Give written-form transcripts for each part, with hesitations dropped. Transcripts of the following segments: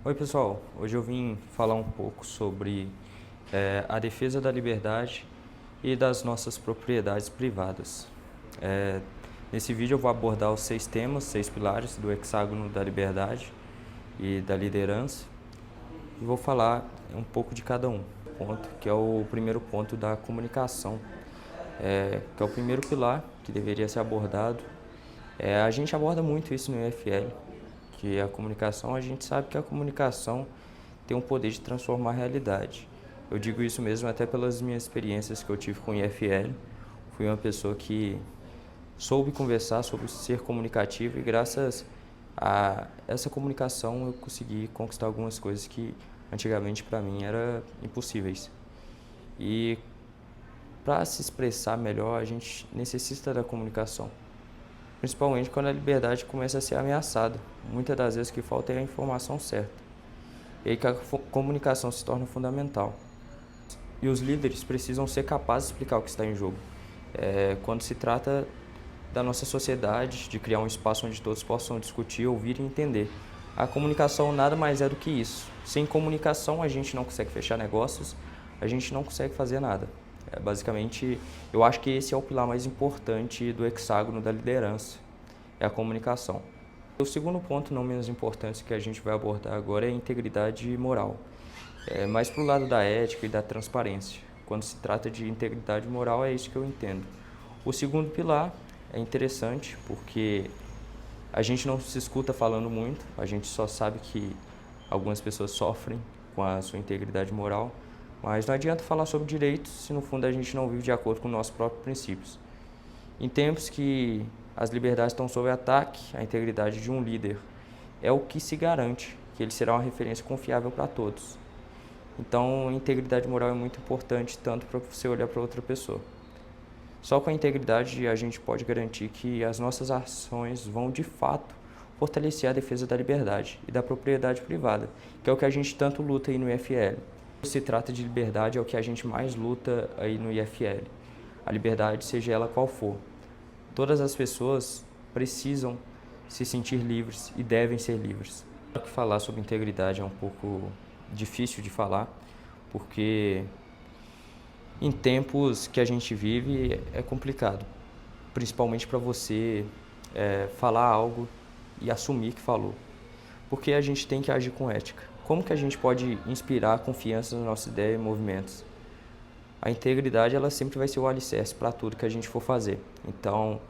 Oi pessoal, hoje eu vim falar um pouco sobre a defesa da liberdade e das nossas propriedades privadas. Eh, Nesse vídeo eu vou abordar os 6 temas, 6 pilares do hexágono da liberdade e da liderança e vou falar um pouco de cada um. Ponto, que é o primeiro ponto da comunicação, que é o primeiro pilar que deveria ser abordado. A gente aborda muito isso no IFL, que a comunicação, a gente sabe que a comunicação tem um poder de transformar a realidade. Eu digo isso mesmo até pelas minhas experiências que eu tive com o IFL. Fui uma pessoa que soube conversar, soube ser comunicativo e graças a essa comunicação eu consegui conquistar algumas coisas que antigamente para mim eram impossíveis. E para se expressar melhor, a gente necessita da comunicação, principalmente quando a liberdade começa a ser ameaçada. Muitas das vezes o que falta é a informação certa. E aí que a comunicação se torna fundamental. E os líderes precisam ser capazes de explicar o que está em jogo. Quando se trata da nossa sociedade, de criar um espaço onde todos possam discutir, ouvir e entender. A comunicação nada mais é do que isso. Sem comunicação a gente não consegue fechar negócios, a gente não consegue fazer nada. Basicamente, eu acho que esse é o pilar mais importante do hexágono da liderança, é a comunicação. O segundo ponto, não menos importante, que a gente vai abordar agora é a integridade moral. Mais para o lado da ética e da transparência. Quando se trata de integridade moral, é isso que eu entendo. O segundo pilar é interessante porque a gente não se escuta falando muito, a gente só sabe que algumas pessoas sofrem com a sua integridade moral, mas não adianta falar sobre direitos se no fundo a gente não vive de acordo com nossos próprios princípios. Em tempos que as liberdades estão sob ataque, a integridade de um líder é o que se garante que ele será uma referência confiável para todos. Então, integridade moral é muito importante, tanto para você olhar para outra pessoa. Só com a integridade a gente pode garantir que as nossas ações vão, de fato, fortalecer a defesa da liberdade e da propriedade privada, que é o que a gente tanto luta aí no IFL. Se trata de liberdade, é o que a gente mais luta aí no IFL. A liberdade, seja ela qual for. Todas as pessoas precisam se sentir livres e devem ser livres. Claro que falar sobre integridade é um pouco difícil de falar, porque em tempos que a gente vive é complicado, principalmente para você falar algo e assumir que falou, porque a gente tem que agir com ética. Como que a gente pode inspirar confiança na nossa ideia e movimentos? A integridade ela sempre vai ser o alicerce para tudo que a gente for fazer. Então,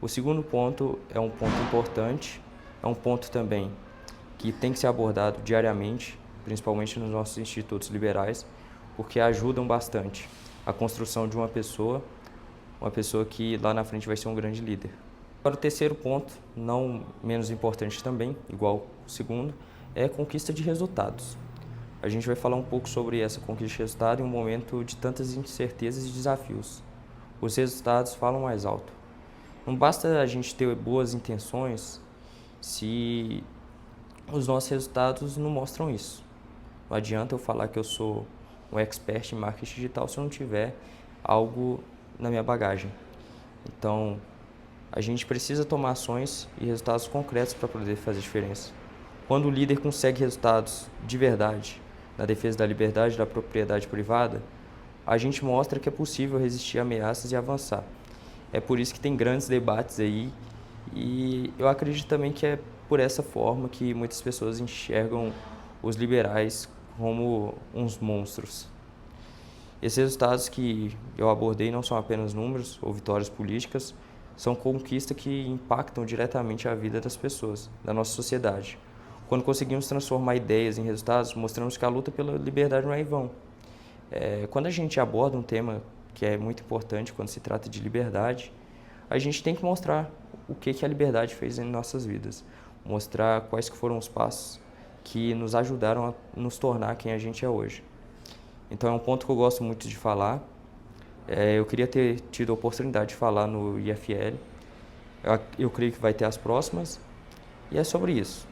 o segundo ponto é um ponto importante, é um ponto também que tem que ser abordado diariamente, principalmente nos nossos institutos liberais, porque ajudam bastante a construção de uma pessoa que lá na frente vai ser um grande líder. Agora, o terceiro ponto, não menos importante também, igual o segundo, é a conquista de resultados. A gente vai falar um pouco sobre essa conquista de resultado em um momento de tantas incertezas e desafios. Os resultados falam mais alto. Não basta a gente ter boas intenções se os nossos resultados não mostram isso. Não adianta eu falar que eu sou um expert em marketing digital se eu não tiver algo na minha bagagem. Então, a gente precisa tomar ações e resultados concretos para poder fazer diferença. Quando o líder consegue resultados de verdade na defesa da liberdade e da propriedade privada, a gente mostra que é possível resistir a ameaças e avançar. É por isso que tem grandes debates aí e eu acredito também que é por essa forma que muitas pessoas enxergam os liberais como uns monstros. Esses resultados que eu abordei não são apenas números ou vitórias políticas, são conquistas que impactam diretamente a vida das pessoas, da nossa sociedade. Quando conseguimos transformar ideias em resultados, mostramos que a luta pela liberdade não é em vão. Quando a gente aborda um tema que é muito importante quando se trata de liberdade, a gente tem que mostrar o que a liberdade fez em nossas vidas, mostrar quais que foram os passos que nos ajudaram a nos tornar quem a gente é hoje. Então é um ponto que eu gosto muito de falar. Eu queria ter tido a oportunidade de falar no IFL. Eu creio que vai ter as próximas. E é sobre isso.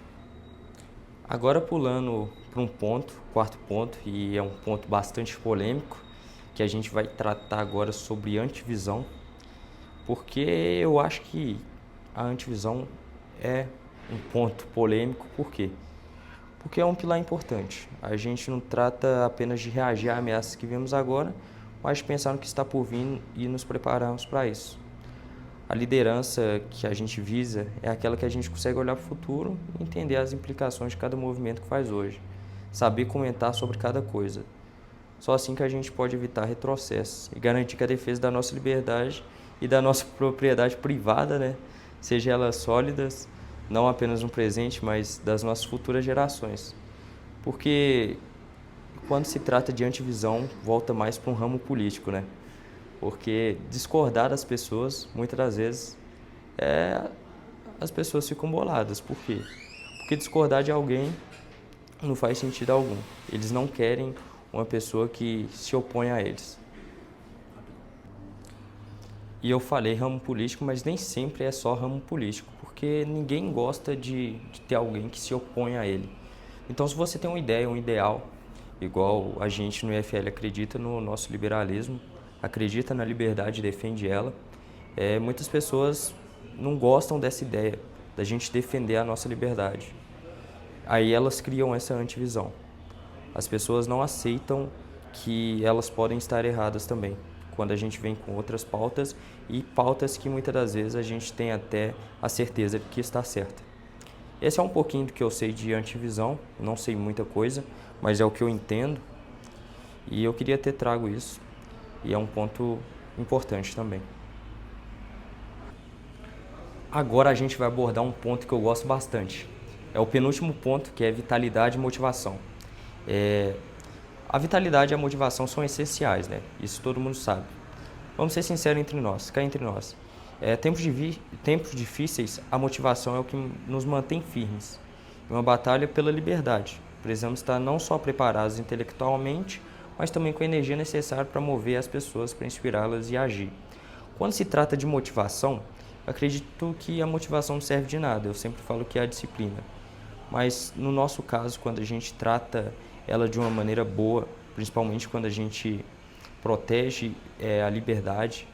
Agora pulando para um ponto, quarto ponto, e é um ponto bastante polêmico, que a gente vai tratar agora sobre antivisão, porque eu acho que a antivisão é um ponto polêmico, por quê? porque é um pilar importante. A gente não trata apenas de reagir a ameaças que vemos agora, mas de pensar no que está por vir e nos prepararmos para isso. A liderança que a gente visa é aquela que a gente consegue olhar para o futuro e entender as implicações de cada movimento que faz hoje, saber comentar sobre cada coisa. Só assim que a gente pode evitar retrocessos e garantir que a defesa da nossa liberdade e da nossa propriedade privada, né, seja ela sólidas, não apenas no presente, mas das nossas futuras gerações. Porque quando se trata de antivisão, volta mais para um ramo político, né? Porque discordar das pessoas, muitas das vezes, as pessoas ficam boladas. Por quê? Porque discordar de alguém não faz sentido algum. Eles não querem uma pessoa que se opõe a eles. E eu falei ramo político, mas nem sempre é só ramo político, porque ninguém gosta de ter alguém que se opõe a ele. Então, se você tem uma ideia, um ideal, igual a gente no IFL acredita no nosso liberalismo, acredita na liberdade e defende ela, muitas pessoas não gostam dessa ideia, da gente defender a nossa liberdade. Aí elas criam essa antivisão. As pessoas não aceitam que elas podem estar erradas também, quando a gente vem com outras pautas e pautas que muitas das vezes a gente tem até a certeza de que está certa. Esse é um pouquinho do que eu sei de antivisão, não sei muita coisa, mas é o que eu entendo e eu queria ter trago isso e é um ponto importante também. Agora a gente vai abordar um ponto que eu gosto bastante. É o penúltimo ponto, que é vitalidade e motivação. A vitalidade e a motivação são essenciais, né? Isso todo mundo sabe. Vamos ser sinceros entre nós, cá entre nós. Tempos difíceis, a motivação é o que nos mantém firmes. É uma batalha pela liberdade. Precisamos estar não só preparados intelectualmente, mas também com a energia necessária para mover as pessoas, para inspirá-las e agir. Quando se trata de motivação, acredito que a motivação não serve de nada. Eu sempre falo que é a disciplina. Mas no nosso caso, quando a gente trata ela de uma maneira boa, principalmente quando a gente protege a liberdade,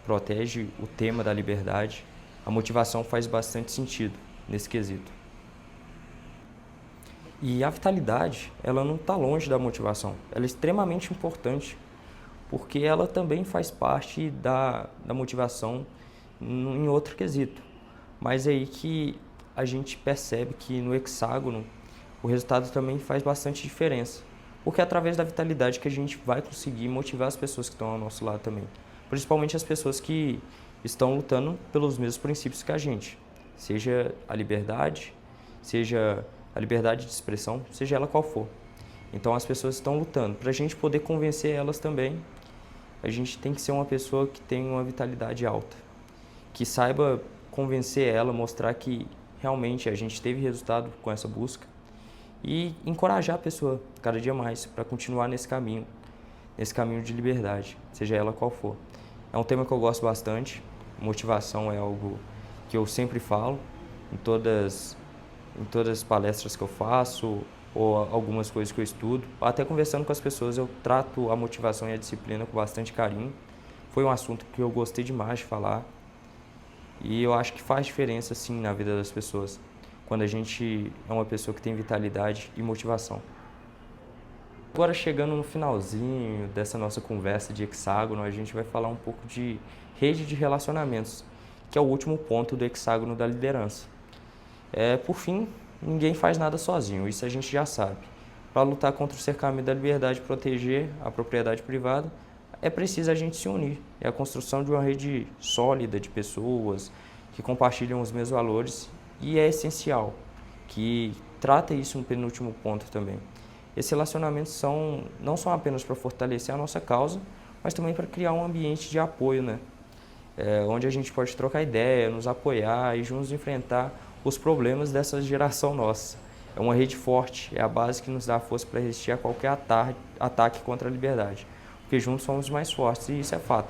protege o tema da liberdade, a motivação faz bastante sentido nesse quesito. E a vitalidade, ela não está longe da motivação, ela é extremamente importante, porque ela também faz parte da motivação em outro quesito. Mas é aí que a gente percebe que no hexágono o resultado também faz bastante diferença, porque é através da vitalidade que a gente vai conseguir motivar as pessoas que estão ao nosso lado também, principalmente as pessoas que estão lutando pelos mesmos princípios que a gente, seja a liberdade, seja a liberdade de expressão, seja ela qual for. Então as pessoas estão lutando. Para a gente poder convencer elas também, a gente tem que ser uma pessoa que tem uma vitalidade alta, que saiba convencer ela, mostrar que realmente a gente teve resultado com essa busca e encorajar a pessoa cada dia mais para continuar nesse caminho de liberdade, seja ela qual for. É um tema que eu gosto bastante, motivação é algo que eu sempre falo em todas as palestras que eu faço ou algumas coisas que eu estudo, até conversando com as pessoas eu trato a motivação e a disciplina com bastante carinho. Foi um assunto que eu gostei demais de falar e eu acho que faz diferença sim na vida das pessoas, quando a gente é uma pessoa que tem vitalidade e motivação. Agora chegando no finalzinho dessa nossa conversa de hexágono, a gente vai falar um pouco de rede de relacionamentos, que é o último ponto do hexágono da liderança. Por fim, ninguém faz nada sozinho, isso a gente já sabe. Para lutar contra o cercamento da liberdade e proteger a propriedade privada, é preciso a gente se unir. É a construção de uma rede sólida de pessoas que compartilham os mesmos valores e é essencial que trata isso no penúltimo ponto também. Esses relacionamentos não são apenas para fortalecer a nossa causa, mas também para criar um ambiente de apoio, né? Onde a gente pode trocar ideia, nos apoiar e juntos enfrentar os problemas dessa geração nossa. É uma rede forte, é a base que nos dá força para resistir a qualquer ataque contra a liberdade, porque juntos somos mais fortes e isso é fato.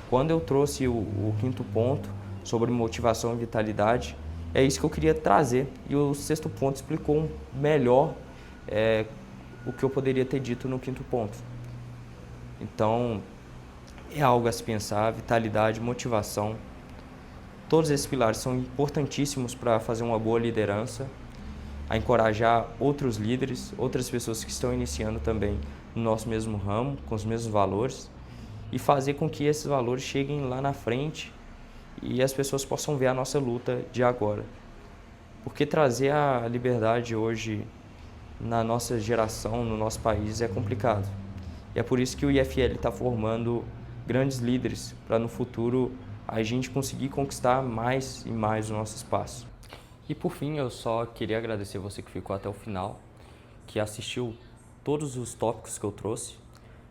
Quando eu trouxe o quinto ponto sobre motivação e vitalidade, é isso que eu queria trazer e o sexto ponto explicou melhor o que eu poderia ter dito no quinto ponto. Então, é algo a se pensar, vitalidade, motivação. Todos esses pilares são importantíssimos para fazer uma boa liderança a encorajar outros líderes, outras pessoas que estão iniciando também no nosso mesmo ramo, com os mesmos valores, e fazer com que esses valores cheguem lá na frente e as pessoas possam ver a nossa luta de agora. Porque trazer a liberdade hoje na nossa geração, no nosso país, é complicado. E é por isso que o IFL está formando grandes líderes para no futuro a gente conseguir conquistar mais e mais o nosso espaço. E por fim, eu só queria agradecer você que ficou até o final, que assistiu todos os tópicos que eu trouxe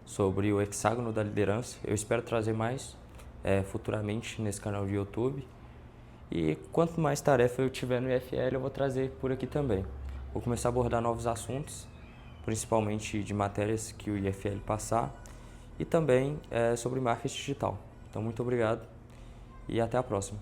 sobre o hexágono da liderança. Eu espero trazer mais futuramente nesse canal de YouTube. E quanto mais tarefa eu tiver no IFL, eu vou trazer por aqui também. Vou começar a abordar novos assuntos, principalmente de matérias que o IFL passar, e também sobre marketing digital. Então, muito obrigado e até a próxima.